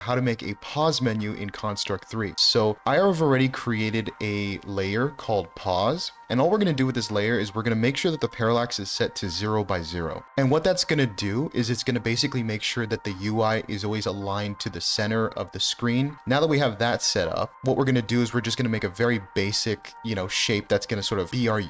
how to make a pause menu in Construct 3. So I have already created a layer called pause, and all we're going to do with this layer is we're going to make sure that the parallax is set to 0 by 0. And what that's going to do is it's going to basically make sure that the UI is always aligned to the center of the screen. Now that we have that set up, what we're going to do is we're just going to make a very basic, shape that's going to sort of be our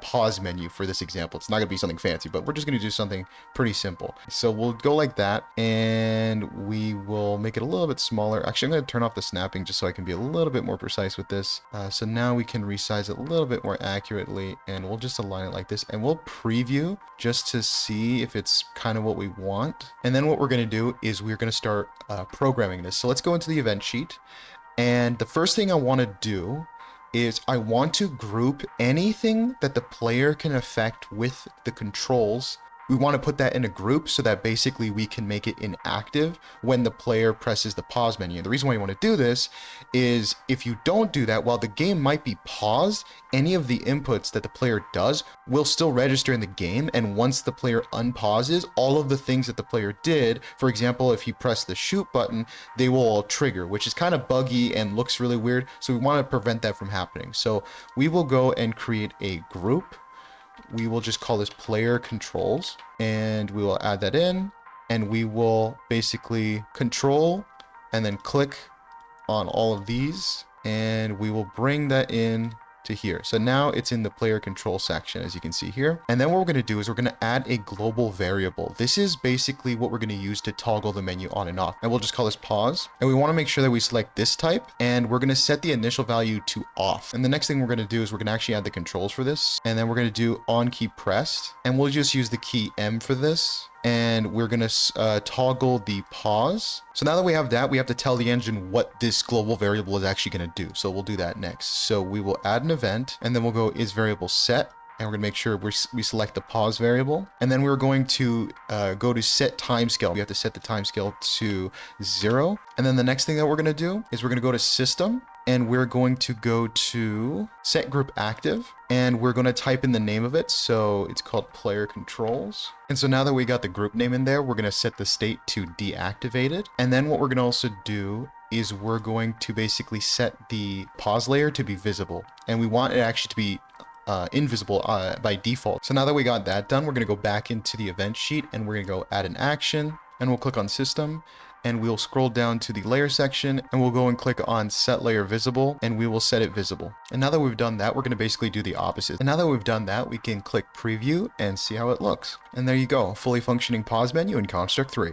pause menu for this example. It's not going to be something fancy, but we're just going to do something pretty simple. So we'll go like that, and we will make it a little bit smaller. Actually, I'm going to turn off the snapping just so I can be a little bit more precise with this. So now we can resize it a little bit more accurately, and we'll just align it like this, and we'll preview just to see if it's kind of what we want. And then what we're going to do is we're going to start programming this. So let's go into the event sheet, and the first thing I want to do is I want to group anything that the player can affect with the controls. We want to put that in a group so that basically we can make it inactive when the player presses the pause menu. The reason why you want to do this is if you don't do that, while the game might be paused, any of the inputs that the player does will still register in the game. And once the player unpauses, all of the things that the player did, for example, if he pressed the shoot button, they will all trigger, which is kind of buggy and looks really weird. So we want to prevent that from happening. So we will go and create a group. We will just call this player controls, and we will add that in, and we will basically control and then click on all of these, and we will bring that in to here. So now it's in the player control section, as you can see here. And then what we're going to do is we're going to add a global variable. This is basically what we're going to use to toggle the menu on and off. And we'll just call this pause. And we want to make sure that we select this type, and we're going to set the initial value to off. And the next thing we're going to do is we're going to actually add the controls for this. And then we're going to do on key pressed, and we'll just use the key M for this. And we're going to toggle the pause. So now that we have that, we have to tell the engine what this global variable is actually going to do. So we'll do that next. So we will add an event, and then we'll go is variable set. And we're going to make sure we select the pause variable. And then we're going to go to set timescale. We have to set the timescale to 0. And then the next thing that we're going to do is we're going to go to system, and we're going to go to set group active, and we're going to type in the name of it. So it's called player controls. And so now that we got the group name in there, we're going to set the state to deactivated. And then what we're going to also do is we're going to basically set the pause layer to be visible. And we want it actually to be invisible by default. So now that we got that done, we're going to go back into the event sheet, and we're going to go add an action, and we'll click on system, and we'll scroll down to the layer section, and we'll go and click on set layer visible, and we will set it visible. And now that we've done that, we're going to basically do the opposite. And now that we've done that, we can click preview and see how it looks. And there you go, fully functioning pause menu in Construct 3.